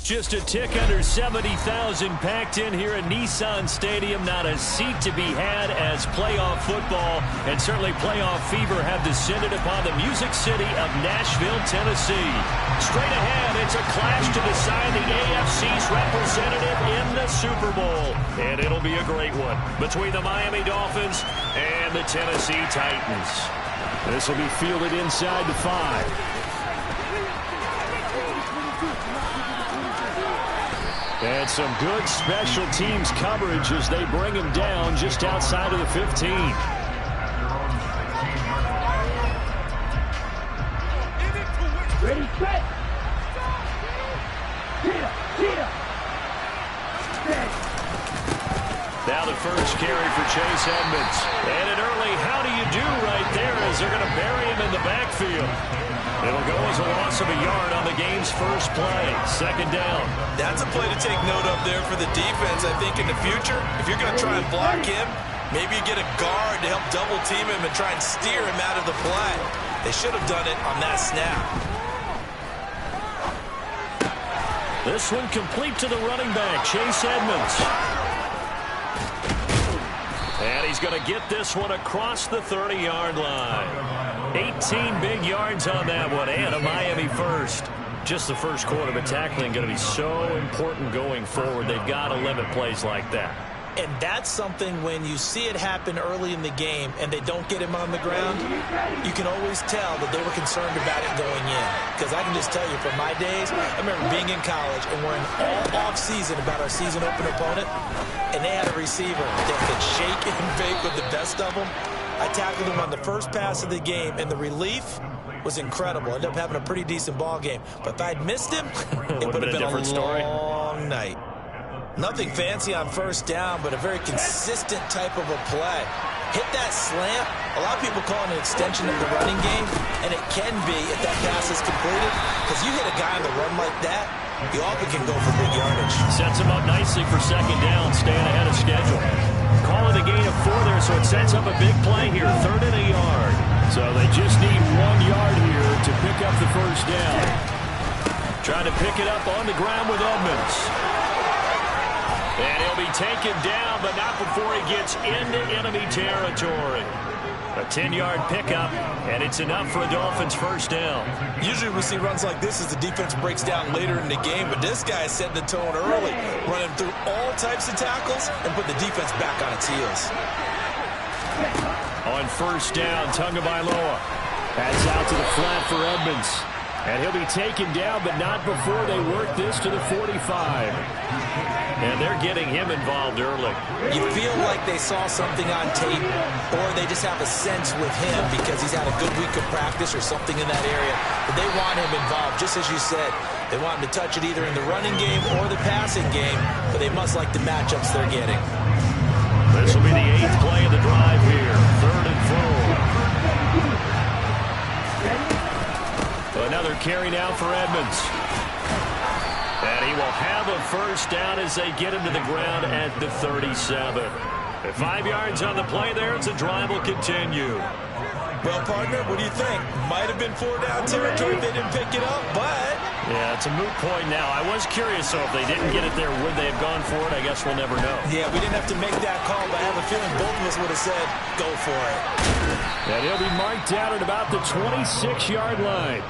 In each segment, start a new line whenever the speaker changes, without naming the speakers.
Just a tick under 70,000 packed in here at Nissan Stadium. Not a seat to be had as playoff football and certainly playoff fever have descended upon the Music City of Nashville, Tennessee. Straight ahead, it's a clash to decide the AFC's representative in the Super Bowl. And it'll be a great one between the Miami Dolphins and the Tennessee Titans. This will be fielded inside the 5. And some good special teams coverage as they bring him down just outside of the 15.
Ready, set.
Now the first carry for Chase Edmonds. And an early how do you do right there as they're going to bury him in the backfield. It'll go as a loss of a yard on the game's first play. Second down.
That's a play to take note of there for the defense. I think in the future, if you're going to try and block him, maybe you get a guard to help double team him and try and steer him out of the play. They should have done it on that snap.
This one complete to the running back, Chase Edmonds. And he's going to get this one across the 30-yard line. 18 big yards on that one, and a Miami first. Just the first quarter, but tackling going to be so important going forward. They've got to limit plays like that.
And that's something when you see it happen early in the game and they don't get him on the ground, you can always tell that they were concerned about it going in. Because I can just tell you from my days, I remember being in college and worrying all off-season about our season opener opponent, and they had a receiver that could shake and bake with the best of them. I tackled him on the first pass of the game, and the relief was incredible. Ended up having a pretty decent ball game. But if I'd missed him, it would have been a
different story.
Long night. Nothing fancy on first down, but a very consistent type of a play. Hit that slant. A lot of people call it an extension of the running game, and it can be if that pass is completed. Because you hit a guy on the run like that, you often can go for big yardage.
Sets him up nicely for second down, staying ahead of schedule. Calling the gain of 4 there, so it sets up a big play here, 3rd and a yard. So they just need 1 yard here to pick up the first down. Trying to pick it up on the ground with Edmonds. And he'll be taken down, but not before he gets into enemy territory. A 10-yard pickup, and it's enough for a Dolphins first down.
Usually we see runs like this as the defense breaks down later in the game, but this guy is setting the tone early, running through all types of tackles and put the defense back on its heels.
On first down, Tagovailoa pass out to the flat for Edmonds. And he'll be taken down, but not before they work this to the 45. And they're getting him involved early.
You feel like they saw something on tape, or they just have a sense with him because he's had a good week of practice or something in that area. But they want him involved, just as you said. They want him to touch it either in the running game or the passing game, but they must like the matchups they're getting.
This will be the 8th play of the drive here. 3rd and 4. Another carry now for Edmonds. And he will have a first down as they get him to the ground at the 37. At 5 yards on the play there, it's a drive will continue.
Well, partner, what do you think? Might have been 4-down territory if they didn't pick it up, but...
Yeah, it's a moot point now. I was curious, so if they didn't get it there, would they have gone for it? I guess we'll never know.
Yeah, we didn't have to make that call, but I have a feeling both of us would have said, go for it.
And he'll be marked down at about the 26-yard line.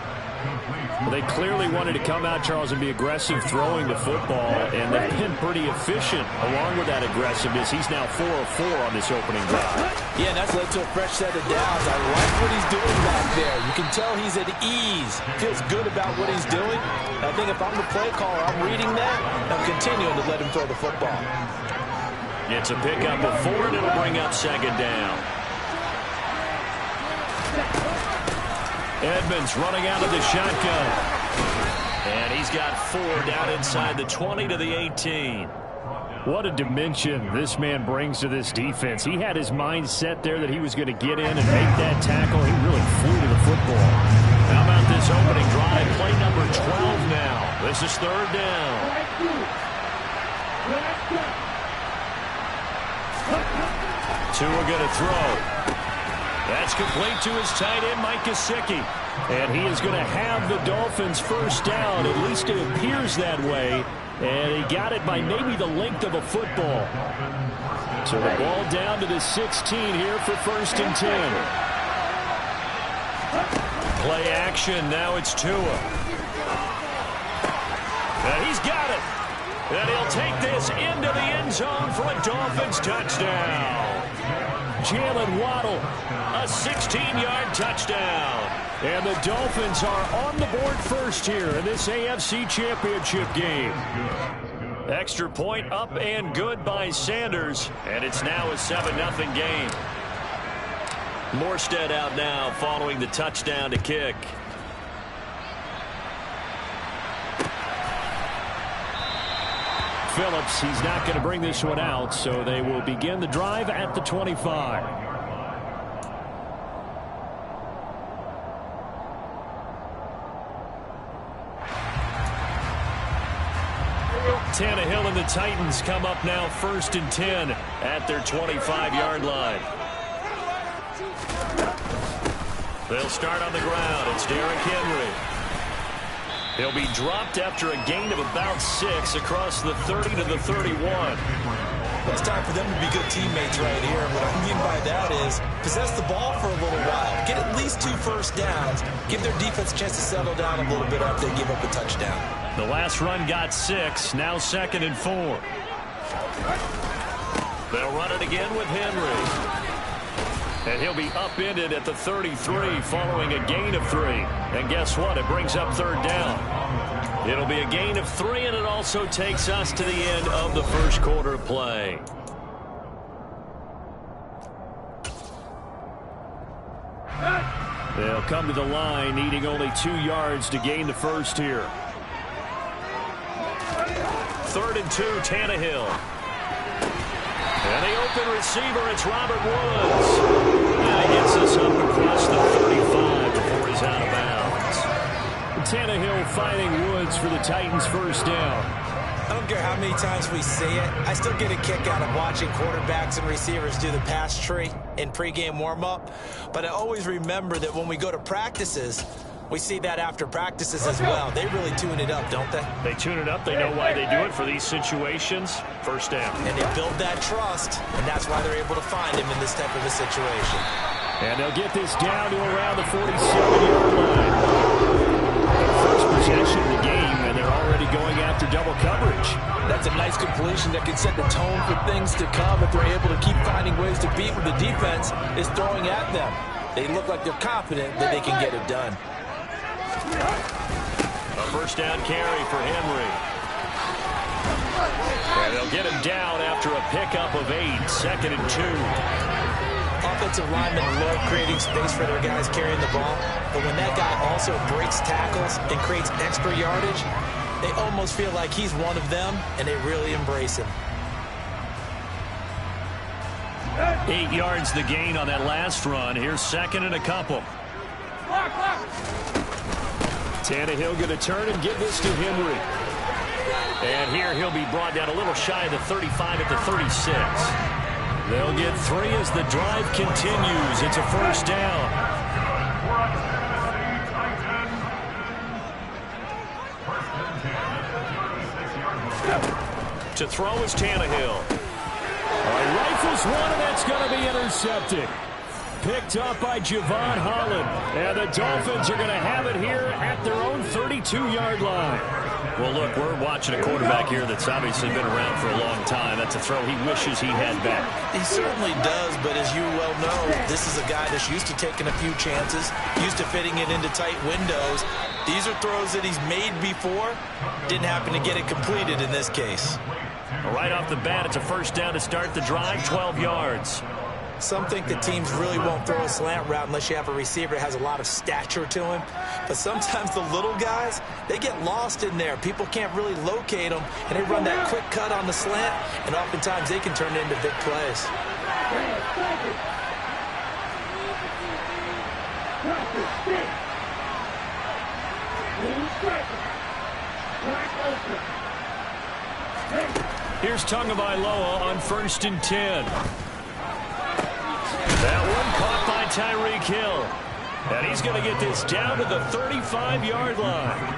Well, they clearly wanted to come out, Charles, and be aggressive throwing the football, and they've been pretty efficient along with that aggressiveness. He's now 4 of 4 on this opening drive.
Yeah, and that's led to a fresh set of downs. I like what he's doing back there. You can tell he's at ease. Feels good about what he's doing. I think if I'm the play caller, I'm reading that, and I'm continuing to let him throw the football.
It's a pickup of 4, and it'll bring up second down. Edmonds running out of the shotgun. And he's got 4 down inside the 20 to the 18. What a dimension this man brings to this defense. He had his mind set there that he was going to get in and make that tackle. He really flew to the football. How about this opening drive? Play number 12 now. This is 3rd down. Tua going to throw. That's complete to his tight end, Mike Gesicki. And he is going to have the Dolphins first down. At least it appears that way. And he got it by maybe the length of a football. So the ball down to the 16 here for 1st and 10. Play action. Now it's Tua. And he's got it. And he'll take this into the end zone for a Dolphins touchdown. Jalen Waddle, a 16-yard touchdown. And the Dolphins are on the board first here in this AFC Championship game. Extra point up and good by Sanders. And it's now a 7-0 game. Morstead out now following the touchdown to kick. Phillips, he's not going to bring this one out, so they will begin the drive at the 25. Tannehill and the Titans come up now 1st and 10 at their 25-yard line. They'll start on the ground. It's Derrick Henry. He'll be dropped after a gain of about 6 across the 30 to the 31.
Well, it's time for them to be good teammates right here. And what I mean by that is possess the ball for a little while. Get at least 2 first downs. Give their defense a chance to settle down a little bit after they give up a touchdown.
The last run got 6. Now 2nd and 4. They'll run it again with Henry. And he'll be upended at the 33 following a gain of 3. And guess what? It brings up 3rd down. It'll be a gain of 3, and it also takes us to the end of the first quarter of play. They'll come to the line, needing only 2 yards to gain the first here. 3rd and 2, Tannehill. And the open receiver, it's Robert Woods. And he gets us up across the 35 before he's out of bounds. Tannehill finding Woods for the Titans' first down.
I don't care how many times we see it. I still get a kick out of watching quarterbacks and receivers do the pass tree in pregame warm-up. But I always remember that when we go to practices, we see that after practices as well. They really tune it up, don't they?
They tune it up. They know why they do it for these situations. First down.
And they build that trust, and that's why they're able to find him in this type of a situation.
And they'll get this down to around the 47-yard line. First possession of the game, and they're already going after double coverage.
That's a nice completion that can set the tone for things to come if they're able to keep finding ways to beat what the defense is throwing at them. They look like they're confident that they can get it done.
A first down carry for Henry. And they'll get him down after a pickup of 8. 2nd and 2.
Offensive linemen love creating space for their guys carrying the ball. But when that guy also breaks tackles and creates extra yardage, they almost feel like he's one of them, and they really embrace him.
8 yards the gain on that last run. Here's 2nd and a couple. Tannehill going to turn and give this to Henry. And here he'll be brought down a little shy of the 35 at the 36. They'll get 3 as the drive continues. It's a first down. To throw is Tannehill. Rifles one, and that's going to be intercepted. Picked up by Javon Holland. And the Dolphins are going to have it here at their own 32-yard line. Well, look, we're watching a quarterback here that's obviously been around for a long time. That's a throw he wishes he had back.
He certainly does, but as you well know, this is a guy that's used to taking a few chances, used to fitting it into tight windows. These are throws that he's made before. Didn't happen to get it completed in this case.
Right off the bat, it's a first down to start the drive, 12 yards.
Some think that teams really won't throw a slant route unless you have a receiver that has a lot of stature to him. But sometimes the little guys, they get lost in there. People can't really locate them, and they run that quick cut on the slant, and oftentimes they can turn it into big plays.
Here's Tagovailoa on 1st and 10. That one caught by Tyreek Hill. And he's going to get this down to the 35-yard line.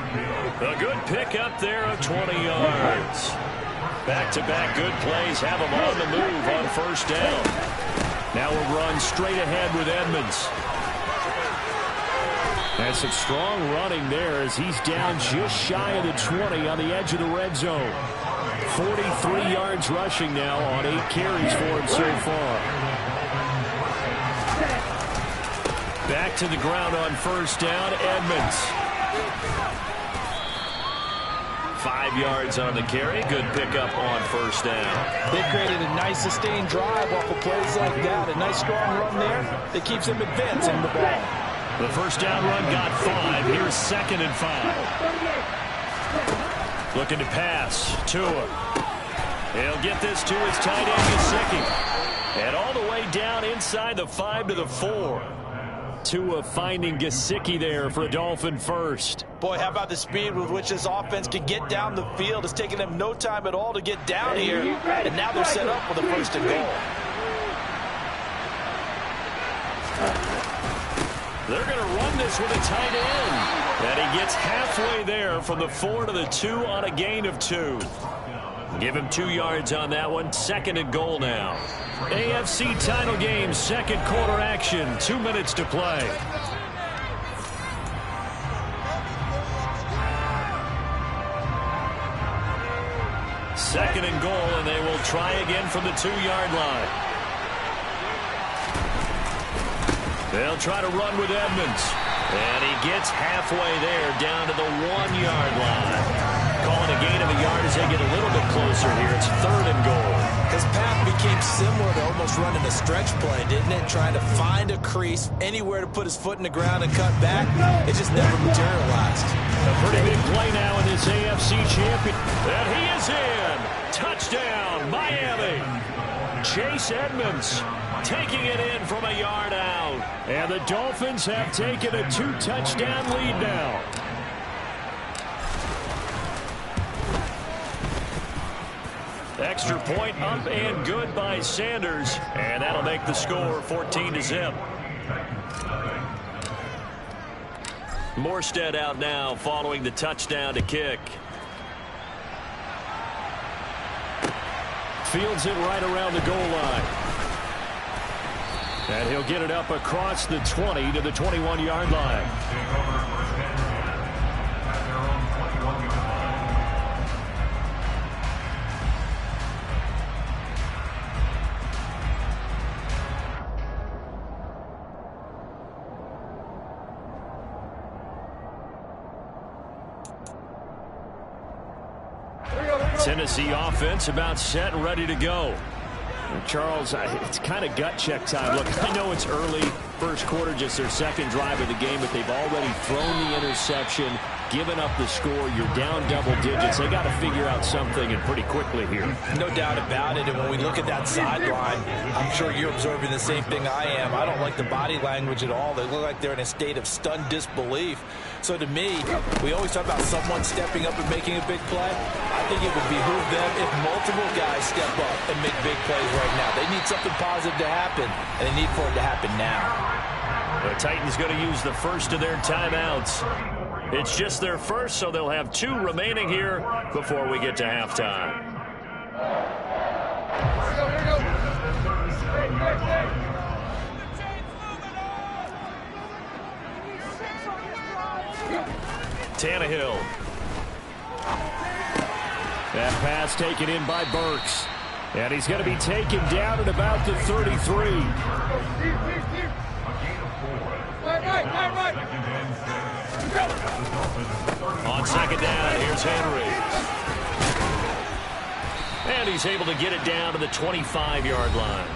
A good pickup there of 20 yards. Back-to-back good plays have him on the move on first down. Now we'll run straight ahead with Edmonds. And some strong running there as he's down just shy of the 20 on the edge of the red zone. 43 yards rushing now on 8 carries for him so far. Back to the ground on first down, Edmonds. 5 yards on the carry. Good pickup on first down.
They created a nice sustained drive off of plays like that. A nice strong run there that keeps them advancing the ball.
The first down run got 5. Here's 2nd and 5. Looking to pass. Tua. He'll get this to his tight end, Gesicki. And all the way down inside the 5 to the 4. Tua finding Gesicki there for a Dolphin first.
Boy, how about the speed with which this offense can get down the field? It's taken them no time at all to get down here. And now they're set up with a 1st and goal.
They're going to run this with a tight end. And he gets halfway there from the 4 to the 2 on a gain of 2. Give him 2 yards on that one. 2nd and goal now. AFC title game, 2nd quarter action. 2 minutes to play. Second and goal, and they will try again from the 2-yard line. They'll try to run with Edmonds. And he gets halfway there down to the 1-yard line. Calling a gain of a yard as they get a little bit closer here. It's 3rd and goal.
His path became similar to almost running a stretch play, didn't it? Trying to find a crease, anywhere to put his foot in the ground and cut back. It just never materialized.
A pretty big play now in this AFC champion. And he is in. Touchdown, Miami. Chase Edmonds taking it in from a yard out. And the Dolphins have taken a 2-touchdown lead now. Extra point up and good by Sanders. And that'll make the score 14-0. Morstead out now following the touchdown to kick. Fields it right around the goal line. And he'll get it up across the 20 to the 21-yard line. Tennessee offense about set and ready to go. And Charles, it's kind of gut check time. Look, I know it's early, first quarter, just their 2nd drive of the game, but they've already thrown the interception, given up the score. You're down double digits. They got to figure out something, and pretty quickly here.
No doubt about it. And when we look at that sideline, I'm sure you're observing the same thing I am. I don't like the body language at all. They look like they're in a state of stunned disbelief. So to me, we always talk about someone stepping up and making a big play. I think it would behoove them if multiple guys step up and make big plays right now. They need something positive to happen, and they need for it to happen now.
The Titans going to use the first of their timeouts. It's just their first, so they'll have 2 remaining here before we get to halftime. Tannehill. That pass taken in by Burks. And he's going to be taken down at about the 33. On 2nd down, here's Henry. And he's able to get it down to the 25-yard line.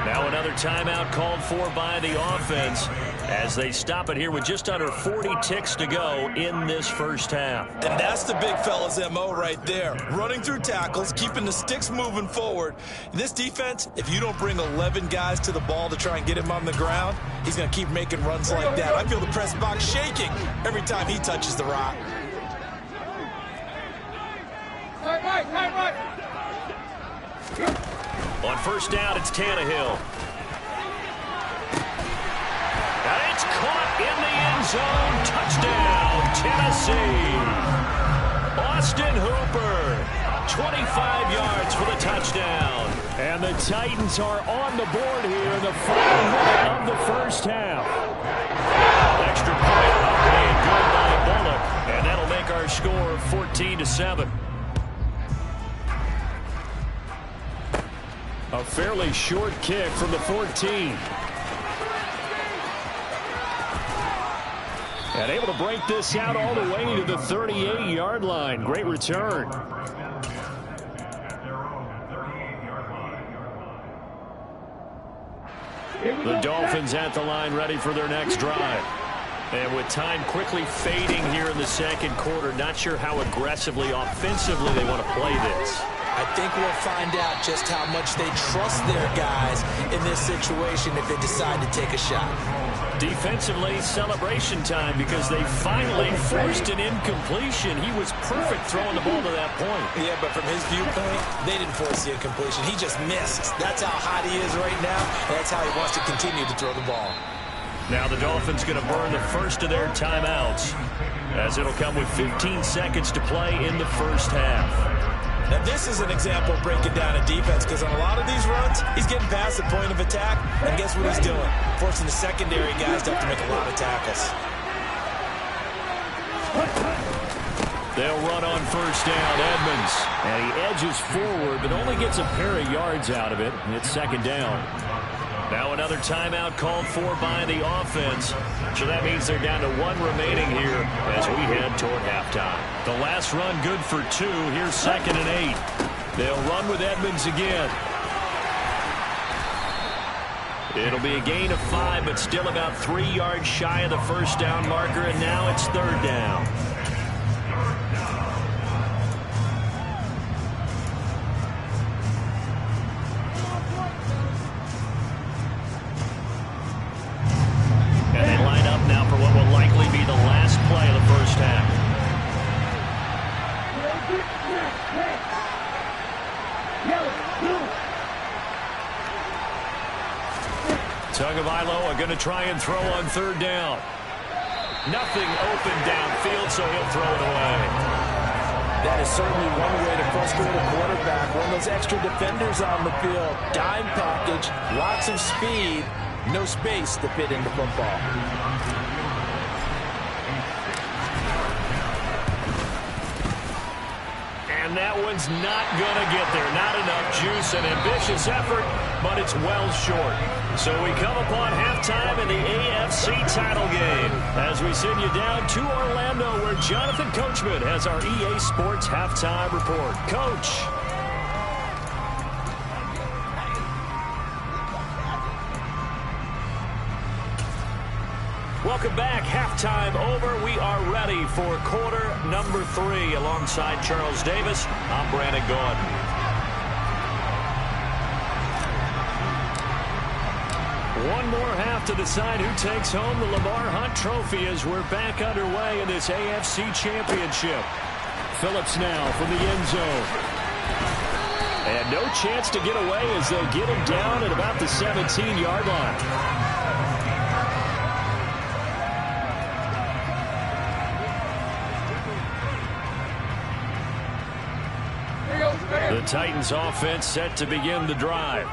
Now another timeout called for by the offense as they stop it here with just under 40 ticks to go in this first half.
And that's the big fella's MO right there. Running through tackles, keeping the sticks moving forward. This defense, if you don't bring 11 guys to the ball to try and get him on the ground, he's going to keep making runs like that. I feel the press box shaking every time he touches the rock. On
first down, it's Tannehill. zone. Touchdown, Tennessee. Austin Hooper, 25 yards for the touchdown. And the Titans are on the board here in the final minute of the first half. Extra point up and good by Bullock. And that'll make our score 14-7. A fairly short kick from the 14. And able to break this out all the way to the 38-yard line. Great return. The Dolphins at the line ready for their next drive. And with time quickly fading here in the second quarter, not sure how aggressively, offensively they want to play this.
I think we'll find out just how much they trust their guys in this situation if they decide to take a shot.
Defensively, celebration time because they finally forced an incompletion. He was perfect throwing the ball to that point.
Yeah, but from his viewpoint, they didn't force the incompletion. He just missed. That's how hot he is right now, and that's how he wants to continue to throw the ball.
Now the Dolphins going to burn the first of their timeouts as it'll come with 15 seconds to play in the first half.
Now, this is an example of breaking down a defense because on a lot of these runs, he's getting past the point of attack, and guess what he's doing? Forcing the secondary guys to have to make a lot of tackles.
They'll run on first down, Edmonds. And he edges forward, but only gets a pair of yards out of it. It's second down. Now another timeout called for by the offense. So that means they're down to one remaining here as we head toward halftime. The last run good for 2. Here's 2nd and 8. They'll run with Edmonds again. It'll be a gain of 5, but still about 3 yards shy of the first down marker, and now it's 3rd down. And they line up now for what will likely be the last play of the first half. Tagovailoa going to try and throw on 3rd down. Nothing open downfield, so he'll throw it away.
That is certainly one way to frustrate a quarterback. One of those extra defenders on the field. Dime package, lots of speed, no space to fit in the football.
And that one's not going to get there. Not enough juice. An ambitious effort, but it's well short. So we come upon halftime in the AFC title game as we send you down to Orlando where Jonathan Coachman has our EA Sports halftime report. Coach. Welcome back. Halftime over. We are ready for quarter number 3. Alongside Charles Davis, I'm Brandon Gaudin. One more half to decide who takes home the Lamar Hunt Trophy as we're back underway in this AFC Championship. Phillips now from the end zone. And no chance to get away as they get him down at about the 17-yard line. The Titans offense set to begin the drive.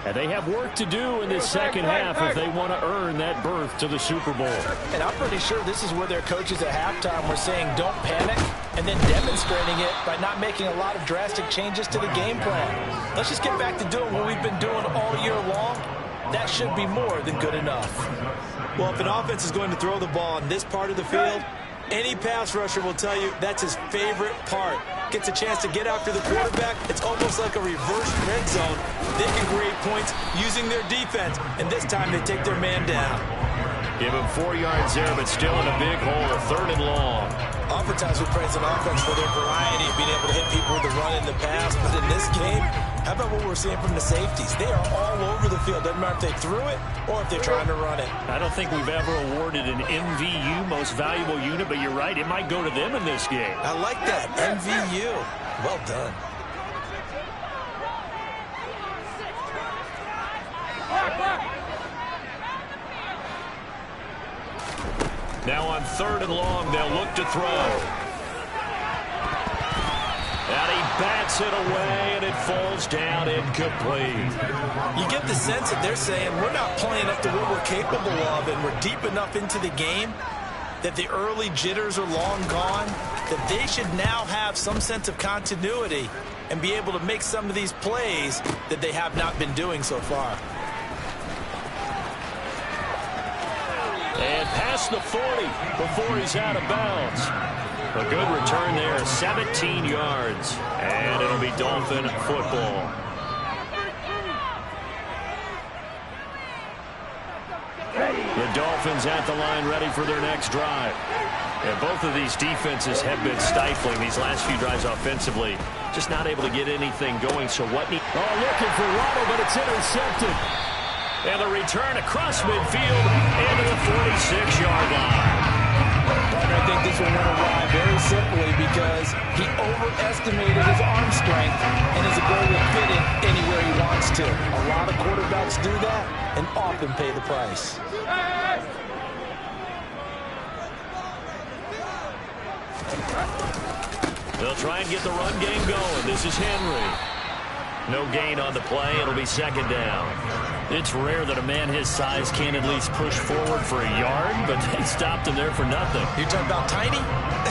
And they have work to do in this second half if they want to earn that berth to the Super Bowl.
And I'm pretty sure this is where their coaches at halftime were saying don't panic and then demonstrating it by not making a lot of drastic changes to the game plan. Let's just get back to doing what we've been doing all year long. That should be more than good enough. Well, if an offense is going to throw the ball on this part of the field, any pass rusher will tell you that's his favorite part. Gets a chance to get after the quarterback. It's almost like a reverse red zone. They can create points using their defense, and this time they take their man down.
Give him 4 yards there, but still in a big hole, a 3rd and long.
Oftentimes we praise an offense for their variety of being able to hit people with the run in the pass, but in this game, how about what we're seeing from the safeties? They are all over the field. Doesn't matter if they threw it or if they're trying to run it.
I don't think we've ever awarded an MVU, most valuable unit, but you're right, it might go to them in this game.
I like that, MVU. Well done.
Now on 3rd and long, they'll look to throw. And he bats it away, and it falls down incomplete.
You get the sense that they're saying we're not playing up to what we're capable of, and we're deep enough into the game that the early jitters are long gone, that they should now have some sense of continuity and be able to make some of these plays that they have not been doing so far.
And past the 40 before he's out of bounds. A good return there, 17 yards. And it'll be Dolphin football. The Dolphins at the line, ready for their next drive. And both of these defenses have been stifling these last few drives offensively. Just not able to get anything going. So what? Looking for Waddle, but it's intercepted. And the return across midfield into the 46-yard line.
I think this one went awry very simply because he overestimated his arm strength and his ability to fit it anywhere he wants to. A lot of quarterbacks do that and often pay the price.
They'll try and get the run game going. This is Henry. No gain on the play. It'll be 2nd down. It's rare that a man his size can't at least push forward for a yard, but they stopped him there for nothing.
You're talking about Tiny?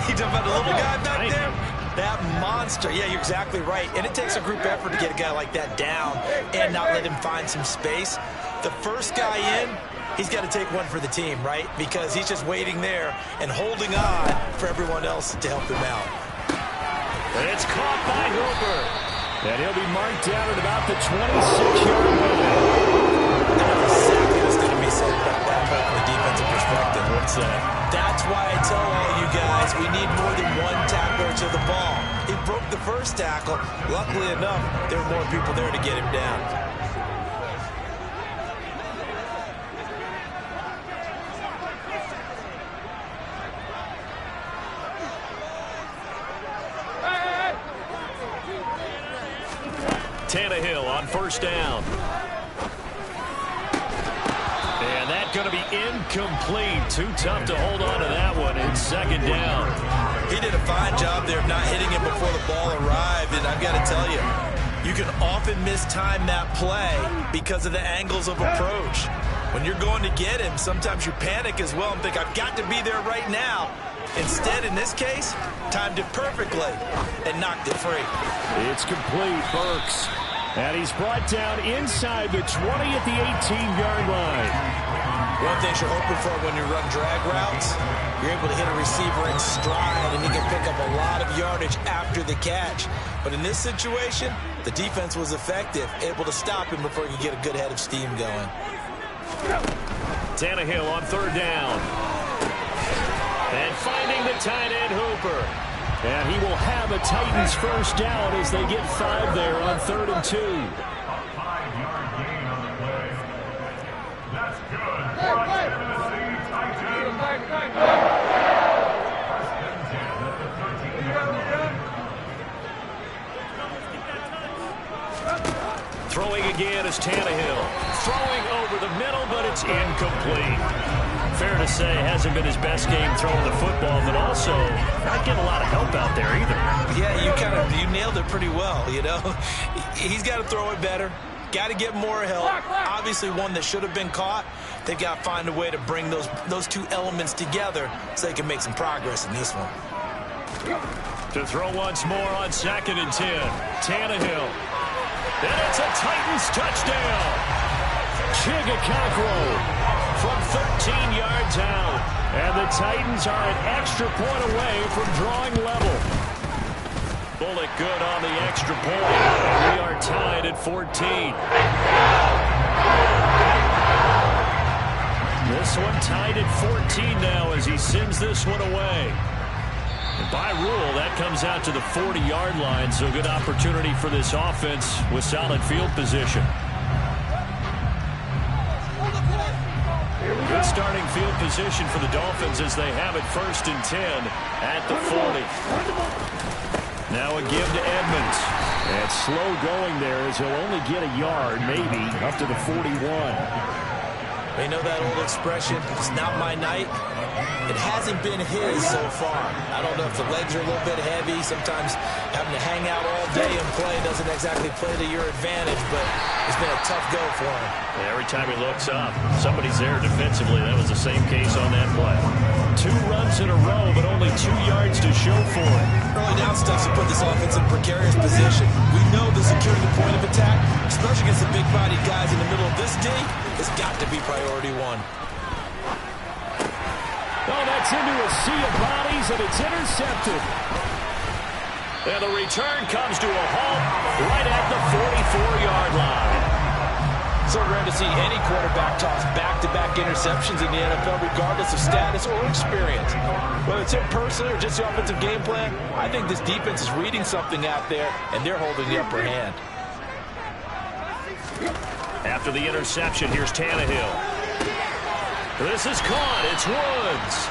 You're talking about the little guy back there? That monster. Yeah, you're exactly right. And it takes a group effort to get a guy like that down and not let him find some space. The first guy in, he's got to take one for the team, right? Because he's just waiting there and holding on for everyone else to help him out.
And it's caught by Hooper. And he'll be marked down at about the 26-yard line.
There's going to be said about that from the defensive perspective.
What's that?
That's why I tell all you guys we need more than one tackler to the ball. He broke the first tackle. Luckily enough, there were more people there to get him down.
Tannehill on 1st down. And that's going to be incomplete. Too tough to hold on to that one. It's 2nd down.
He did a fine job there of not hitting him before the ball arrived. And I've got to tell you, you can often mistime that play because of the angles of approach. When you're going to get him, sometimes you panic as well and think, I've got to be there right now. Instead, in this case, timed it perfectly and knocked it free.
It's complete, Burks. And he's brought down inside the 20 at the 18-yard line.
One thing you're hoping for when you run drag routes, you're able to hit a receiver in stride, and he can pick up a lot of yardage after the catch. But in this situation, the defense was effective, able to stop him before he could get a good head of steam going.
Tannehill on 3rd down. And finding the tight end, Hooper. And he will have a Titans 1st down as they get 5 there on 3rd and 2.
A 5-yard gain on the play. That's good for a Tennessee Titans.
Throwing again is Tannehill. Throwing over the middle, but it's incomplete. Fair to say, hasn't been his best game throwing the football, but also not getting a lot of help out there either.
Yeah, you nailed it pretty well, you know. He's got to throw it better. Got to get more help. Obviously one that should have been caught. They've got to find a way to bring those two elements together so they can make some progress in this one.
To throw once more on 2nd and 10. Tannehill. And it's a Titans touchdown. Chigakakro from 13 yards out. And the Titans are an extra point away from drawing level. Bullock good on the extra point. We are tied at 14. This one tied at 14 now as he sends this one away. And by rule, that comes out to the 40-yard line, so good opportunity for this offense with solid field position. Good starting field position for the Dolphins as they have it 1st and 10 at the 40. Now a give to Edmonds. And slow going there as he'll only get a yard, maybe, up to the 41.
You know that old expression, it's not my night? It hasn't been his so far. I don't know if the legs are a little bit heavy. Sometimes having to hang out all day and play doesn't exactly play to your advantage, but it's been a tough go for him.
Yeah, every time he looks up, somebody's there defensively. That was the same case on that play. 2 runs in a row, but only 2 yards to show for it.
Early down stuff to put this offense in precarious position. We know the securing the point of attack, especially against the big-bodied guys in the middle of this D, has got to be priority 1.
Oh, that's into a sea of bodies, and it's intercepted. And the return comes to a halt right at the 44-yard line.
So rare to see any quarterback toss back-to-back interceptions in the NFL, regardless of status or experience. Whether it's in person or just the offensive game plan, I think this defense is reading something out there, and they're holding the upper hand.
After the interception, here's Tannehill. This is caught. It's Woods.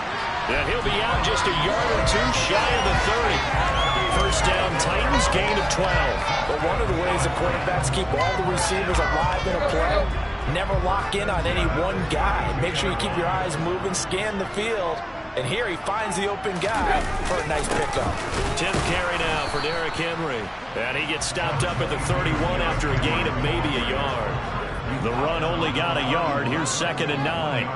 And he'll be out just a yard or 2 shy of the 30. First down, Titans, gain of 12.
But one of the ways the quarterbacks keep all the receivers alive in a play, never lock in on any one guy. Make sure you keep your eyes moving, scan the field. And here he finds the open guy for a nice pickup.
10th carry now for Derrick Henry. And he gets stopped up at the 31 after a gain of maybe a yard. The run only got a yard. Here's 2nd and 9.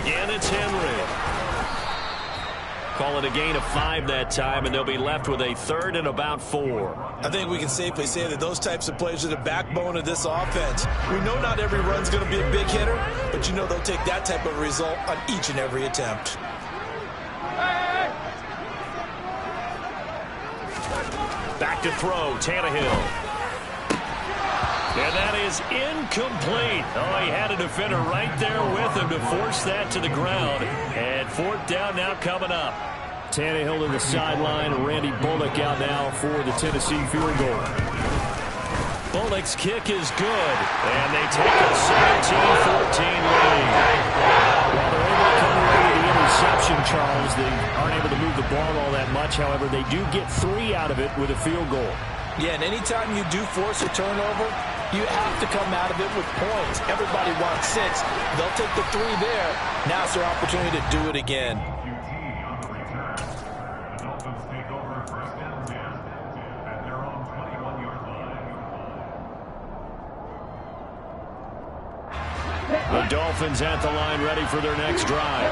Again, it's Henry. Call it a gain of 5 that time, and they'll be left with a 3rd and about 4.
I think we can safely say that those types of plays are the backbone of this offense. We know not every run's going to be a big hitter, but you know they'll take that type of result on each and every attempt.
Back to throw, Tannehill. And that is incomplete. Oh, he had a defender right there with him to force that to the ground. And 4th down now coming up. Tannehill to the sideline. Randy Bullock out now for the Tennessee field goal. Bullock's kick is good. And they take a 17-14 lead. While they're able to come away with the interception, Charles, they aren't able to move the ball all that much. However, they do get 3 out of it with a field goal.
Yeah, and anytime you do force a turnover, you have to come out of it with points. Everybody wants 6. They'll take the 3 there. Now it's their opportunity to do it again.
The Dolphins at the line ready for their next drive.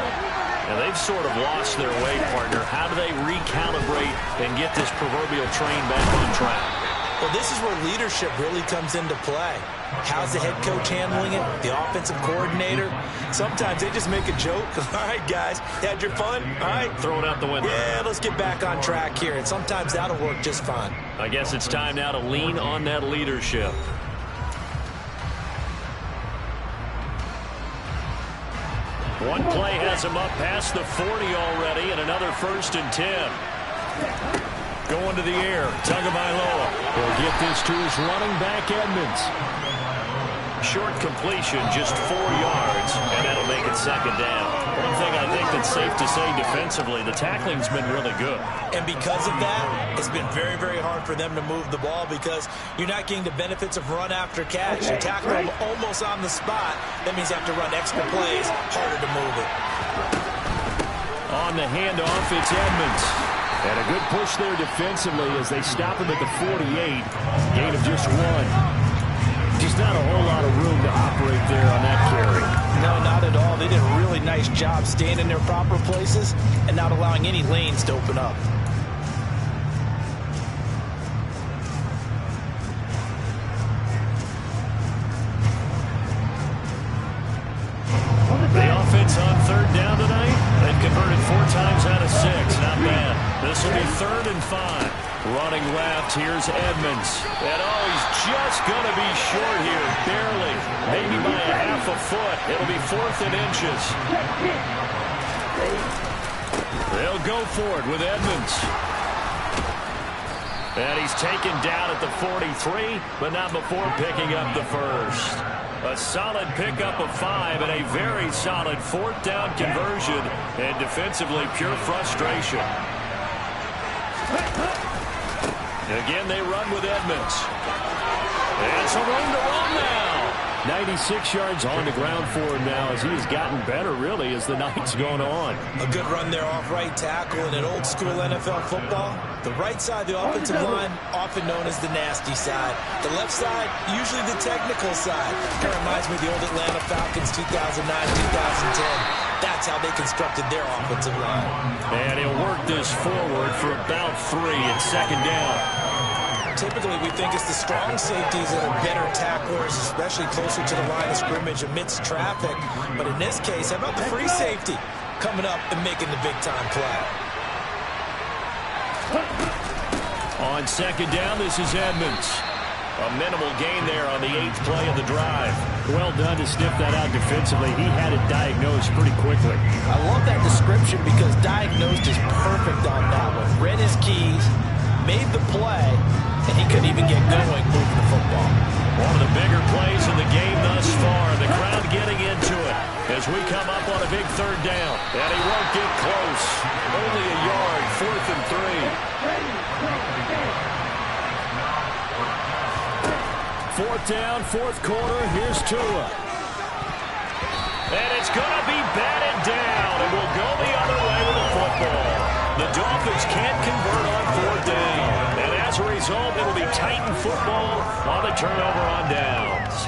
Now they've sort of lost their way, partner. How do they recalibrate and get this proverbial train back on track?
Well, this is where leadership really comes into play. How's the head coach handling it? The offensive coordinator? Sometimes they just make a joke. All right, guys, had your fun? All right.
Throw it out the window.
Yeah, let's get back on track here. And sometimes that'll work just fine.
I guess it's time now to lean on that leadership. One play has him up past the 40 already, and another 1st and 10. Going to the air, Tagovailoa will get this to his running back, Edmonds. Short completion, just 4 yards, and that'll make it 2nd down. One thing I think that's safe to say defensively, the tackling's been really good.
And because of that, it's been very, very hard for them to move the ball because you're not getting the benefits of run after catch. You tackle them almost on the spot. That means you have to run extra plays, harder to move it.
On the handoff, it's Edmonds. And a good push there defensively as they stop him at the 48. Gain of just 1. Just not a whole lot of room to operate there on that carry.
No, not at all. They did a really nice job staying in their proper places and not allowing any lanes to open up.
The offense on 3rd down tonight. They've converted 4 times out of 6. Not bad. This will be 3rd and 5. Running left, here's Edmonds. And oh, he's just going to be short here, barely. Maybe by a half a foot. It'll be 4th and inches. They'll go for it with Edmonds. And he's taken down at the 43, but not before picking up the 1st. A solid pickup of 5 and a very solid 4th down conversion. And defensively, pure frustration. Again, they run with Edmonds. And some room to run now. 96 yards on the ground for him now as he has gotten better, really, as the night's gone on.
A good run there off right tackle in an old-school NFL football. The right side of the offensive line, often known as the nasty side. The left side, usually the technical side. Kind of reminds me of the old Atlanta Falcons 2009-2010. That's how they constructed their offensive line.
And he'll work this forward for about 3 at second down.
Typically, we think it's the strong safeties that are better tacklers, especially closer to the line of scrimmage amidst traffic. But in this case, how about the free safety coming up and making the big-time play?
On second down, this is Edmonds. A minimal gain there on the 8th play of the drive. Well done to sniff that out defensively. He had it diagnosed pretty quickly.
I love that description because diagnosed is perfect on that one. Read his keys, made the play, and he couldn't even get going moving the football.
One of the bigger plays in the game thus far. The crowd getting into it as we come up on a big third down. And he won't get close. Only a yard, 4th and 3. 4th down, 4th quarter. Here's Tua. And it's going to be batted down. And we'll go the other way with the football. The Dolphins can't convert on 4th down. And as a result, it'll be Titan football on the turnover on downs.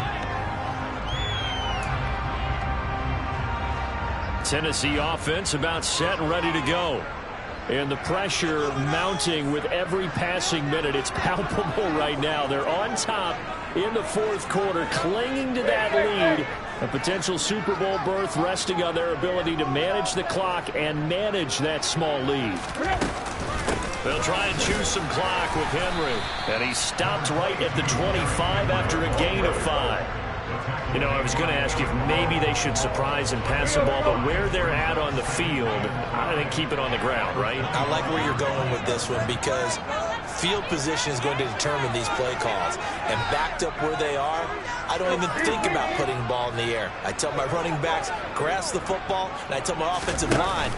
Tennessee offense about set and ready to go. And the pressure mounting with every passing minute. It's palpable right now. They're on top in the 4th quarter, clinging to that lead. A potential Super Bowl berth resting on their ability to manage the clock and manage that small lead. They'll try and choose some clock with Henry. And he stopped right at the 25 after a gain of 5. You know, I was going to ask you if maybe they should surprise and pass the ball, but where they're at on the field, I think keep it on the ground, right?
I like where you're going with this one because field position is going to determine these play calls. And backed up where they are, I don't even think about putting the ball in the air. I tell my running backs, grasp the football, and I tell my offensive line,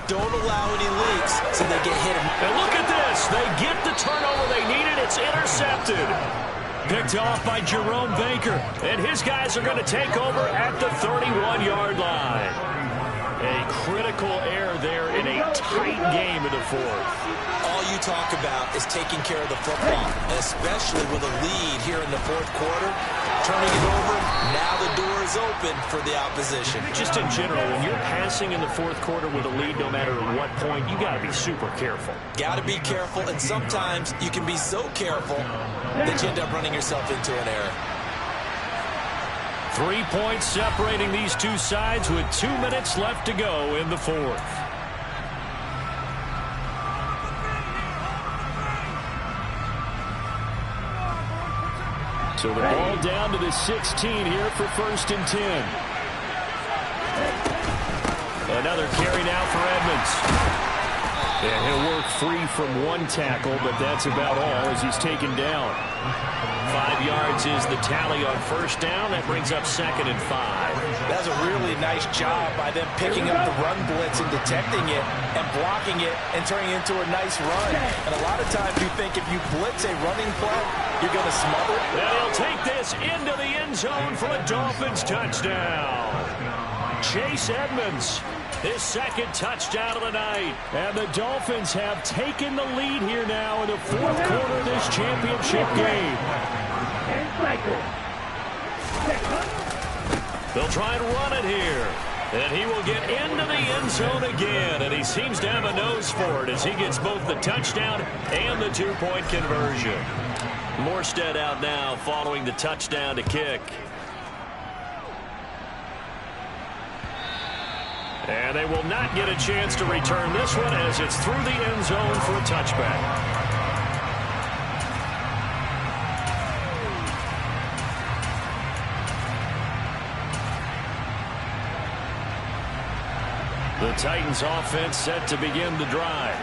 don't allow any leaks so they get hit.
And look at this. They get the turnover they needed. It's intercepted. Picked off by Jerome Baker. And his guys are going to take over at the 31-yard line. A critical error there in a tight game in the 4th.
All you talk about is taking care of the football, and especially with a lead here in the 4th quarter. Turning it over, now the door is open for the opposition.
Just in general, when you're passing in the 4th quarter with a lead, no matter at what point, you got to be super careful.
Got to be careful, and sometimes you can be so careful that you end up running yourself into an error.
3 points separating these two sides with 2 minutes left to go in the 4th. So the ball down to the 16 here for 1st and 10. Another carry now for Edmonds. And he'll work free from one tackle, but that's about all as he's taken down. 5 yards is the tally on 1st down. That brings up 2nd and 5.
That's a really nice job by them picking up the run blitz and detecting it and blocking it and turning it into a nice run. And a lot of times you think if you blitz a running play, you're going to smother it.
And he'll take this into the end zone for a Dolphins touchdown. Chase Edmonds, his 2nd touchdown of the night. And the Dolphins have taken the lead here now in the 4th quarter of this championship game. They'll try and run it here. And he will get into the end zone again. And he seems to have a nose for it as he gets both the touchdown and the 2-point conversion. Morstead out now following the touchdown to kick. And they will not get a chance to return this one as it's through the end zone for a touchback. The Titans offense set to begin the drive.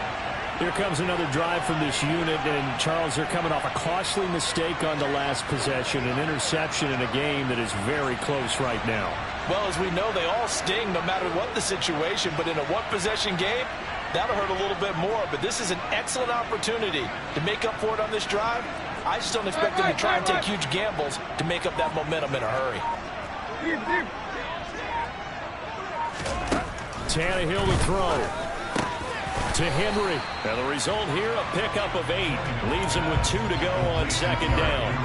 Here comes another drive from this unit, and Charles, they're coming off a costly mistake on the last possession, an interception in a game that is very close right now.
Well, as we know, they all sting no matter what the situation, but in a one-possession game, that'll hurt a little bit more. But this is an excellent opportunity to make up for it on this drive I just don't expect him to try and take huge gambles to make up that momentum in a hurry.
Tannehill to throw. To Henry. And the result here, a pickup of 8. Leaves him with 2 to go on second down.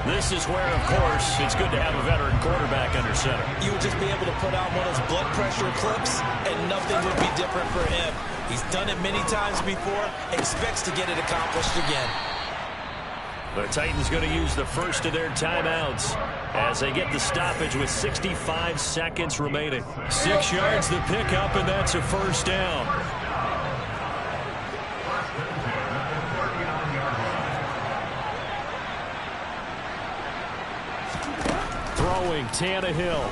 This is where, of course, it's good to have a veteran quarterback under center.
You would just be able to put on one of those blood pressure clips, and nothing would be different for him. He's done it many times before, expects to get it accomplished again.
The Titans going to use the first of their timeouts as they get the stoppage with 65 seconds remaining. 6 yards the pickup, and that's a first down. Throwing Tannehill.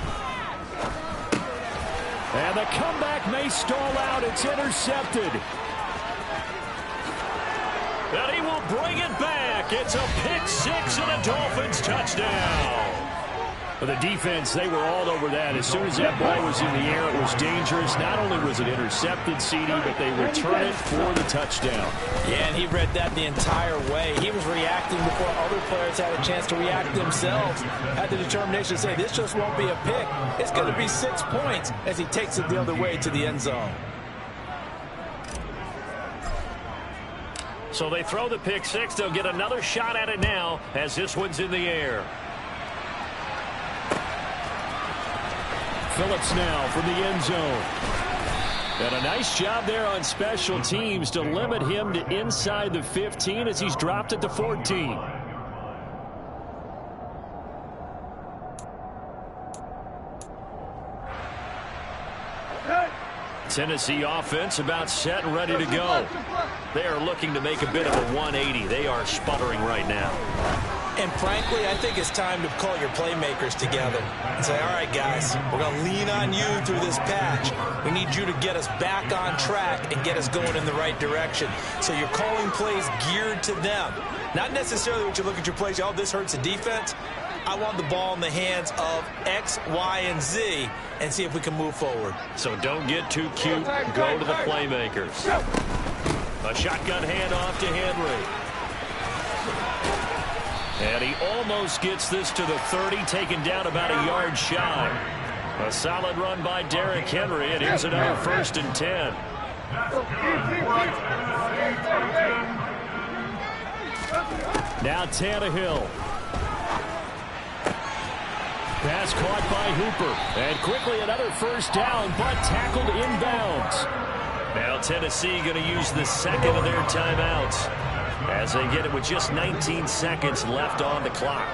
And the comeback may stall out. It's intercepted. And he will bring it back. It's a pick 6 and a Dolphins touchdown. For the defense, they were all over that. As soon as that ball was in the air, it was dangerous. Not only was it intercepted, CD, but they return it for the touchdown.
Yeah, and he read that the entire way. He was reacting before other players had a chance to react themselves. Had the determination to say, this just won't be a pick. It's going to be 6 points as he takes it the other way to the end zone.
So they throw the pick 6. They'll get another shot at it now as this one's in the air. Phillips now from the end zone. And a nice job there on special teams to limit him to inside the 15 as he's dropped at the 14. Tennessee offense about set and ready to go. They are looking to make a bit of a 180. They are sputtering right now.
And frankly, I think it's time to call your playmakers together and say, all right, guys, we're going to lean on you through this patch. We need you to get us back on track and get us going in the right direction. So you're calling plays geared to them. Not necessarily what you look at your plays, oh, this hurts the defense. I want the ball in the hands of X, Y, and Z and see if we can move forward.
So don't get too cute. Go to the playmakers. A shotgun handoff to Henry. And he almost gets this to the 30, taken down about a yard shy. A solid run by Derrick Henry, and here's another 1st and 10. Now Tannehill. Pass caught by Hooper. And quickly another first down, but tackled inbounds. Now Tennessee going to use the second of their timeouts as they get it with just 19 seconds left on the clock.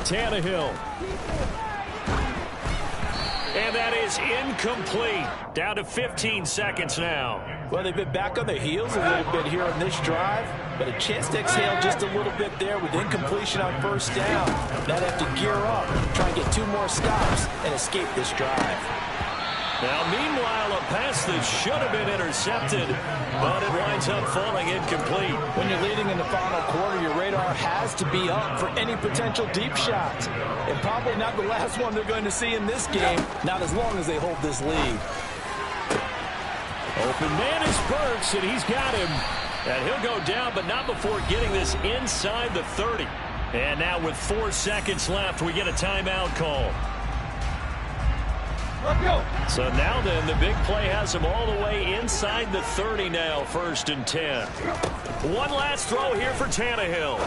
Tannehill. And that is incomplete. Down to 15 seconds now.
Well, they've been back on their heels a little bit here on this drive, but a chance to exhale just a little bit there with incompletion on first down. Now they have to gear up, try and get 2 more stops, and escape this drive.
Now, meanwhile, a pass that should have been intercepted, but it winds up falling incomplete.
When you're leading in the final quarter, your radar has to be up for any potential deep shots. And probably not the last one they're going to see in this game, not as long as they hold this lead.
Open man is Burks, and he's got him. And he'll go down, but not before getting this inside the 30. And now with 4 seconds left, we get a timeout call. So now then, the big play has him all the way inside the 30 now, 1st and 10. One last throw here for Tannehill.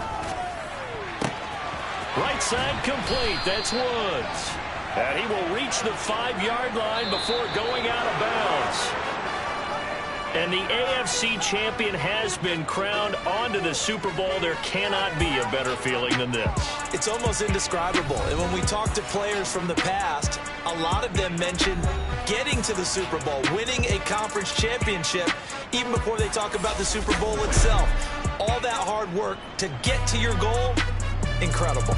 Right side complete. That's Woods. And he will reach the 5-yard line before going out of bounds. And the AFC champion has been crowned onto the Super Bowl. There cannot be a better feeling than this.
It's almost indescribable. And when we talk to players from the past, a lot of them mention getting to the Super Bowl, winning a conference championship, even before they talk about the Super Bowl itself. All that hard work to get to your goal, incredible.